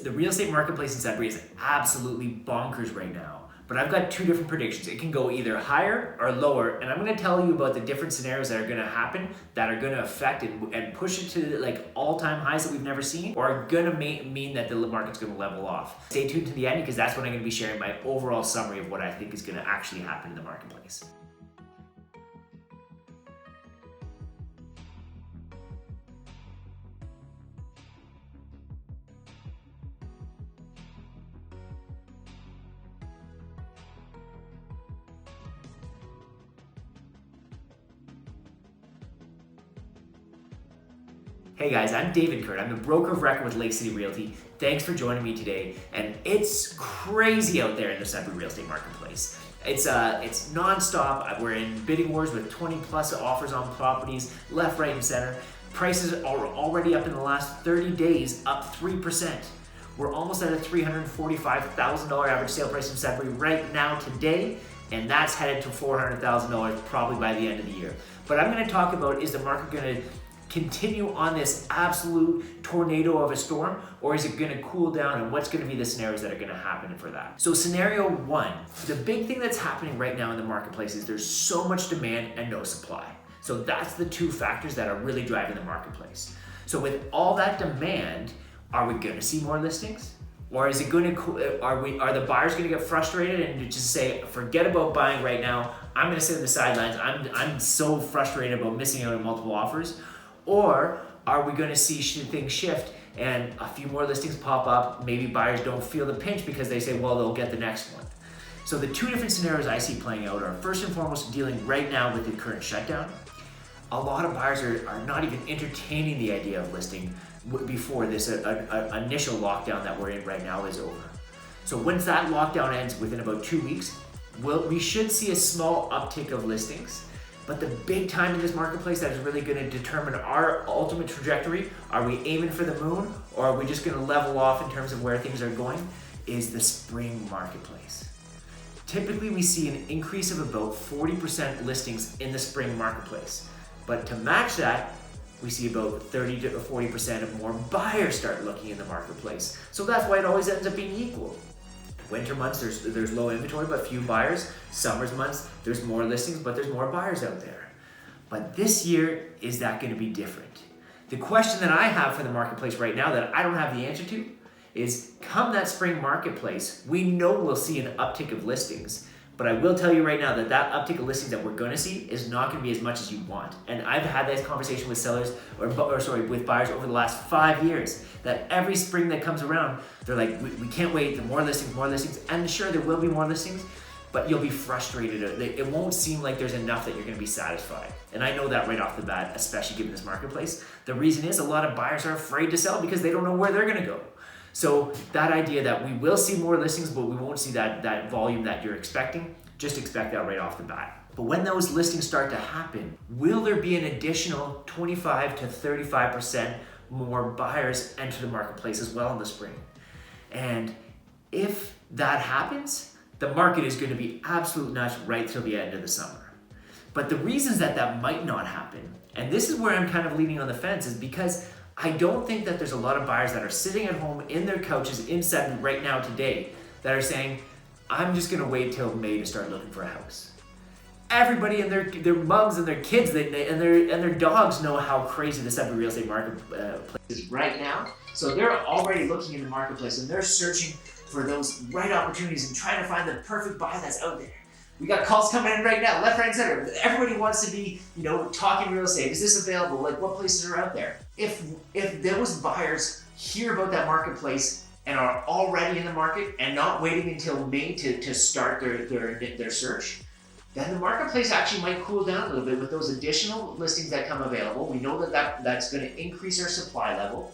The real estate marketplace in Sudbury is absolutely bonkers right now. But I've got two different predictions. It can go either higher or lower, and I'm gonna tell you about the different scenarios that are gonna happen that are gonna affect and push it to like all-time highs that we've never seen, or are gonna mean that the market's gonna level off. Stay tuned to the end because that's when I'm gonna be sharing my overall summary of what I think is gonna actually happen in the marketplace. Hey guys, I'm David Kurt. I'm the broker of record with Lake City Realty. Thanks for joining me today. And it's crazy out there in the Sudbury real estate marketplace. It's nonstop. We're in bidding wars with 20 plus offers on properties, left, right, and center. Prices are already up in the last 30 days, up 3%. We're almost at a $345,000 average sale price in Sudbury right now today, and that's headed to $400,000 probably by the end of the year. But I'm gonna talk about, is the market gonna continue on this absolute tornado of a storm, or is it going to cool down, and what's going to be the scenarios that are going to happen for that? So scenario one, the big thing that's happening right now in the marketplace is there's so much demand and no supply. So that's the two factors that are really driving the marketplace. So with all that demand, are we going to see more listings? Or is it going to, are the buyers going to get frustrated and just say, forget about buying right now, I'm going to sit on the sidelines, I'm so frustrated about missing out on multiple offers? Or are we going to see things shift and a few more listings pop up? Maybe buyers don't feel the pinch because they say, well, they'll get the next one. So the two different scenarios I see playing out are first and foremost dealing right now with the current shutdown. A lot of buyers are not even entertaining the idea of listing before this initial lockdown that we're in right now is over. So once that lockdown ends within about 2 weeks, we should see a small uptick of listings. But the big time in this marketplace that is really going to determine our ultimate trajectory, are we aiming for the moon, or are we just going to level off in terms of where things are going, is the spring marketplace. Typically we see an increase of about 40% listings in the spring marketplace. But to match that, we see about 30 to 40% of more buyers start looking in the marketplace. So that's why it always ends up being equal. Winter months, there's low inventory, but few buyers. Summer's months, there's more listings, but there's more buyers out there. But this year, is that going to be different? The question that I have for the marketplace right now that I don't have the answer to is, come that spring marketplace, we know we'll see an uptick of listings. But I will tell you right now that uptick of listings that we're going to see is not going to be as much as you want. And I've had this conversation with with buyers over the last 5 years, that every spring that comes around, they're like, we can't wait, more listings. And sure, there will be more listings, but you'll be frustrated. It won't seem like there's enough that you're going to be satisfied. And I know that right off the bat, especially given this marketplace. The reason is a lot of buyers are afraid to sell because they don't know where they're going to go. So that idea that we will see more listings, but we won't see that volume that you're expecting, just expect that right off the bat. But when those listings start to happen, will there be an additional 25 to 35% more buyers enter the marketplace as well in the spring? And if that happens, the market is going to be absolute nuts right till the end of the summer. But the reasons that might not happen, and this is where I'm kind of leaning on the fence, is because I don't think that there's a lot of buyers that are sitting at home in their couches in Sudbury right now today that are saying, I'm just going to wait till May to start looking for a house. Everybody and their moms and their kids and their dogs know how crazy the Sudbury real estate marketplace is right now. So they're already looking in the marketplace and they're searching for those right opportunities and trying to find the perfect buy that's out there. We got calls coming in right now, left, right, and center. Everybody wants to be, talking real estate. Is this available? Like, what places are out there? If those buyers hear about that marketplace and are already in the market and not waiting until May to start their search, then the marketplace actually might cool down a little bit with those additional listings that come available. We know that's going to increase our supply level,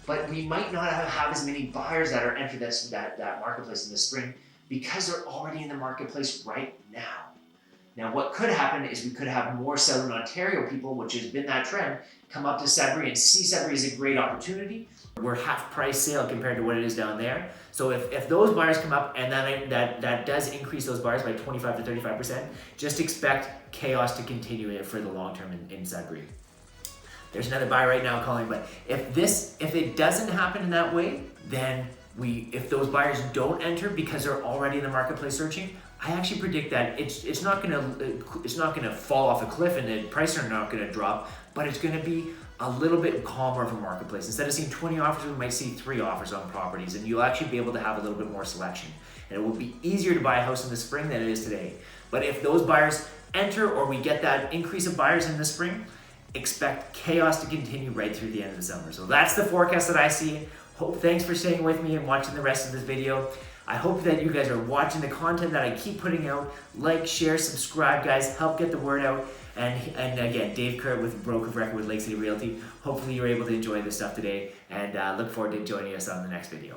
but we might not have as many buyers that are entering that marketplace in the spring, because they're already in the marketplace right now. Now, what could happen is we could have more Southern Ontario people, which has been that trend, come up to Sudbury and see Sudbury as a great opportunity. We're half price sale compared to what it is down there. So if those buyers come up and that does increase those buyers by 25 to 35%, just expect chaos to continue for the long term in Sudbury. There's another buyer right now calling, but if it doesn't happen in that way, then if those buyers don't enter because they're already in the marketplace searching, I actually predict that it's not gonna fall off a cliff and the prices are not gonna drop, but it's gonna be a little bit calmer of a marketplace. Instead of seeing 20 offers, we might see 3 offers on properties, and you'll actually be able to have a little bit more selection. And it will be easier to buy a house in the spring than it is today. But if those buyers enter, or we get that increase of buyers in the spring, expect chaos to continue right through the end of the summer. So that's the forecast that I see. Thanks for staying with me and watching the rest of this video. I hope that you guys are watching the content that I keep putting out. Like, share, subscribe, guys. Help get the word out. And again, Dave Kurt with Broker of Record with Lake City Realty. Hopefully you were able to enjoy this stuff today, and look forward to joining us on the next video.